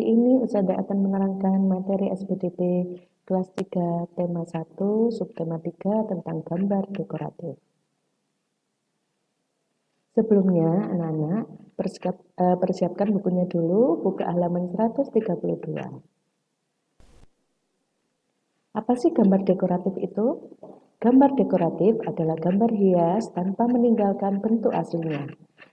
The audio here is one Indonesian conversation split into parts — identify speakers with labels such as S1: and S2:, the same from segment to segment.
S1: Kali ini Ustazah akan menerangkan materi SPDP kelas 3 tema 1 subtema 3 tentang gambar dekoratif. Sebelumnya anak-anak persiapkan bukunya dulu, buka halaman 132. Apa sih gambar dekoratif itu? Gambar dekoratif adalah gambar hias tanpa meninggalkan bentuk aslinya.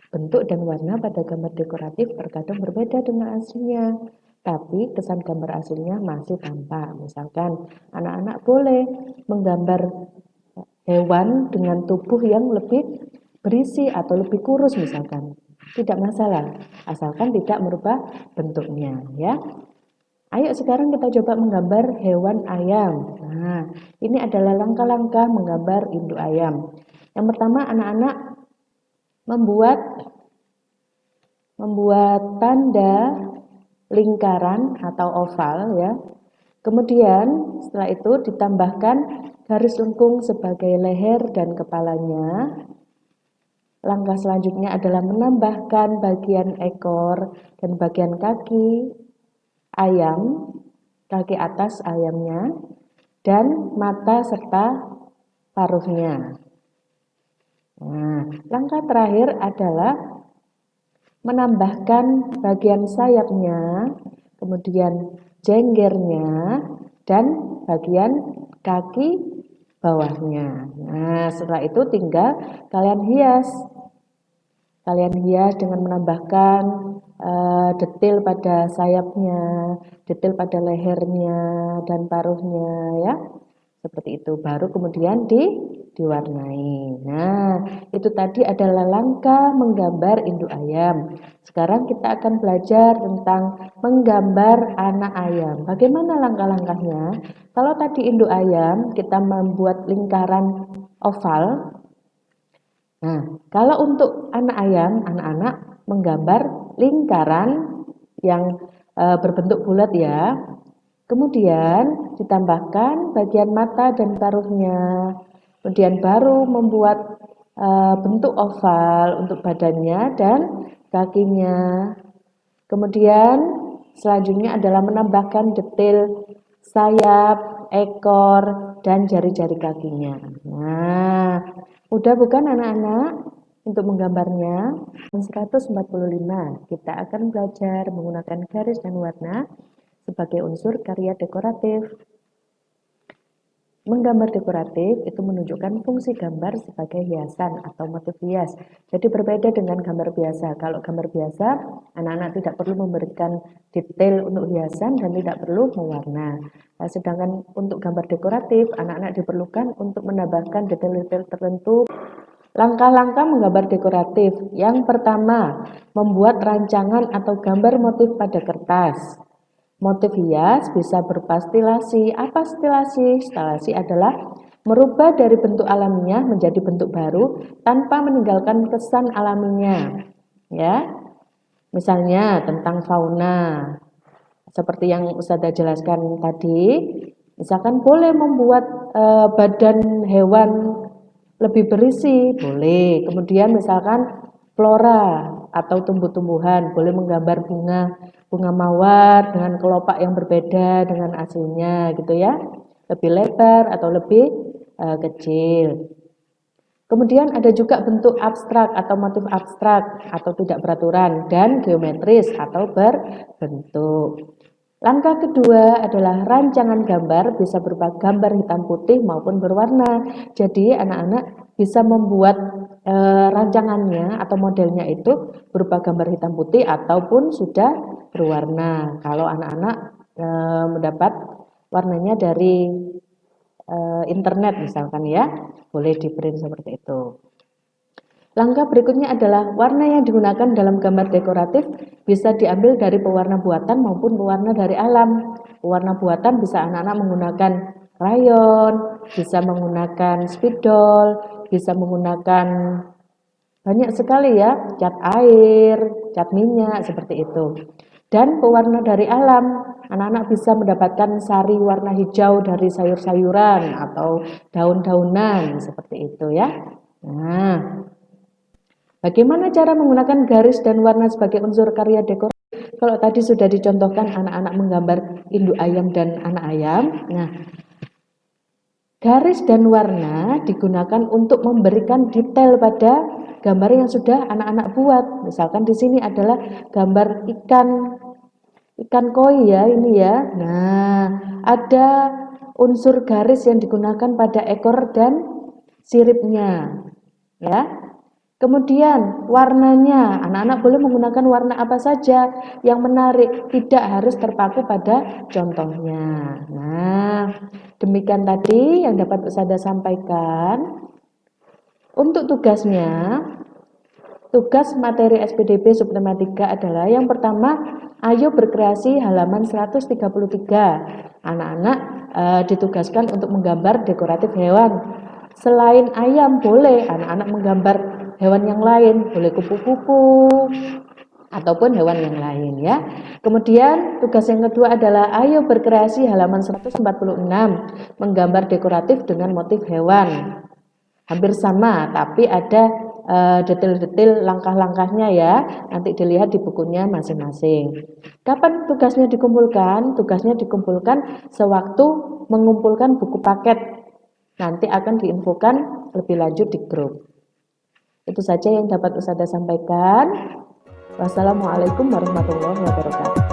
S1: Bentuk dan warna pada gambar dekoratif terkadang berbeda dengan aslinya, tapi kesan gambar aslinya masih tampak. Misalkan, anak-anak boleh menggambar hewan dengan tubuh yang lebih berisi atau lebih kurus misalkan. Tidak masalah, asalkan tidak merubah bentuknya, ya. Ayo sekarang kita coba menggambar hewan ayam. Nah, ini adalah langkah-langkah menggambar induk ayam. Yang pertama, anak-anak membuat tanda lingkaran atau oval, ya. Kemudian setelah itu ditambahkan garis lengkung sebagai leher dan kepalanya. Langkah selanjutnya adalah menambahkan bagian ekor dan bagian kaki ayam, kaki atas ayamnya, dan mata serta paruhnya. Nah, langkah terakhir adalah menambahkan bagian sayapnya, kemudian jenggernya, dan bagian kaki bawahnya. Nah, setelah itu tinggal kalian hias. Kalian hias dengan menambahkan detail pada sayapnya, detail pada lehernya dan paruhnya, ya. Seperti itu, baru kemudian diwarnai. Nah, itu tadi adalah langkah menggambar induk ayam. Sekarang kita akan belajar tentang menggambar anak ayam. Bagaimana langkah-langkahnya? Kalau tadi induk ayam, kita membuat lingkaran oval. Nah, kalau untuk anak ayam, anak-anak menggambar lingkaran yang berbentuk bulat, ya. Kemudian ditambahkan bagian mata dan paruhnya. Kemudian baru membuat bentuk oval untuk badannya dan kakinya. Kemudian selanjutnya adalah menambahkan detail sayap, ekor, dan jari-jari kakinya. Nah, udah bukan anak-anak untuk menggambarnya? 145, kita akan belajar menggunakan garis dan warna sebagai unsur karya dekoratif. Menggambar dekoratif itu menunjukkan fungsi gambar sebagai hiasan atau motif hias. Jadi berbeda dengan gambar biasa. Kalau gambar biasa, anak-anak tidak perlu memberikan detail untuk hiasan dan tidak perlu mewarna. Nah, sedangkan untuk gambar dekoratif, anak-anak diperlukan untuk menambahkan detail-detail tertentu. Langkah-langkah menggambar dekoratif. Yang pertama, membuat rancangan atau gambar motif pada kertas. Motif hias bisa berupa stilasi. Apa stilasi? Stilasi adalah merubah dari bentuk alaminya menjadi bentuk baru tanpa meninggalkan kesan alaminya. Ya, misalnya tentang fauna, seperti yang Ustazah jelaskan tadi. Misalkan boleh membuat badan hewan lebih berisi, boleh. Kemudian misalkan flora atau tumbuh-tumbuhan, boleh menggambar bunga mawar dengan kelopak yang berbeda dengan aslinya, gitu ya. Lebih lebar atau lebih kecil. Kemudian ada juga bentuk abstrak atau motif abstrak atau tidak beraturan dan geometris atau berbentuk. Langkah kedua adalah rancangan gambar, bisa berupa gambar hitam putih maupun berwarna. Jadi anak-anak bisa membuat rancangannya atau modelnya itu berupa gambar hitam putih ataupun sudah berwarna. Kalau anak-anak mendapat warnanya dari internet misalkan, ya, boleh di print seperti itu. Langkah berikutnya adalah warna yang digunakan dalam gambar dekoratif bisa diambil dari pewarna buatan maupun pewarna dari alam. Pewarna buatan bisa anak-anak menggunakan krayon, bisa menggunakan spidol, bisa menggunakan banyak sekali, ya, cat air, cat minyak, seperti itu. Dan pewarna dari alam, anak-anak bisa mendapatkan sari warna hijau dari sayur-sayuran atau daun-daunan, seperti itu, ya. Nah, bagaimana cara menggunakan garis dan warna sebagai unsur karya dekoratif? Kalau tadi sudah dicontohkan anak-anak menggambar induk ayam dan anak ayam. Nah, garis dan warna digunakan untuk memberikan detail pada gambar yang sudah anak-anak buat. Misalkan di sini adalah gambar ikan koi ya ini ya. Nah, ada unsur garis yang digunakan pada ekor dan siripnya. Ya. Kemudian warnanya, anak-anak boleh menggunakan warna apa saja yang menarik, tidak harus terpaku pada contohnya. Nah, demikian tadi yang dapat saya sampaikan. Untuk tugasnya, tugas materi SPDB Subtema 3 adalah yang pertama, ayo berkreasi halaman 133. Anak-anak ditugaskan untuk menggambar dekoratif hewan. Selain ayam boleh anak-anak menggambar hewan yang lain, boleh kupu-kupu ataupun hewan yang lain ya. Kemudian tugas yang kedua adalah ayo berkreasi halaman 146, menggambar dekoratif dengan motif hewan. Hampir sama tapi ada detail-detail langkah-langkahnya ya, nanti dilihat di bukunya masing-masing. Kapan tugasnya dikumpulkan? Tugasnya dikumpulkan sewaktu mengumpulkan buku paket. Nanti akan diinfokan lebih lanjut di grup. Itu saja yang dapat Ustazah sampaikan. Wassalamualaikum warahmatullahi wabarakatuh.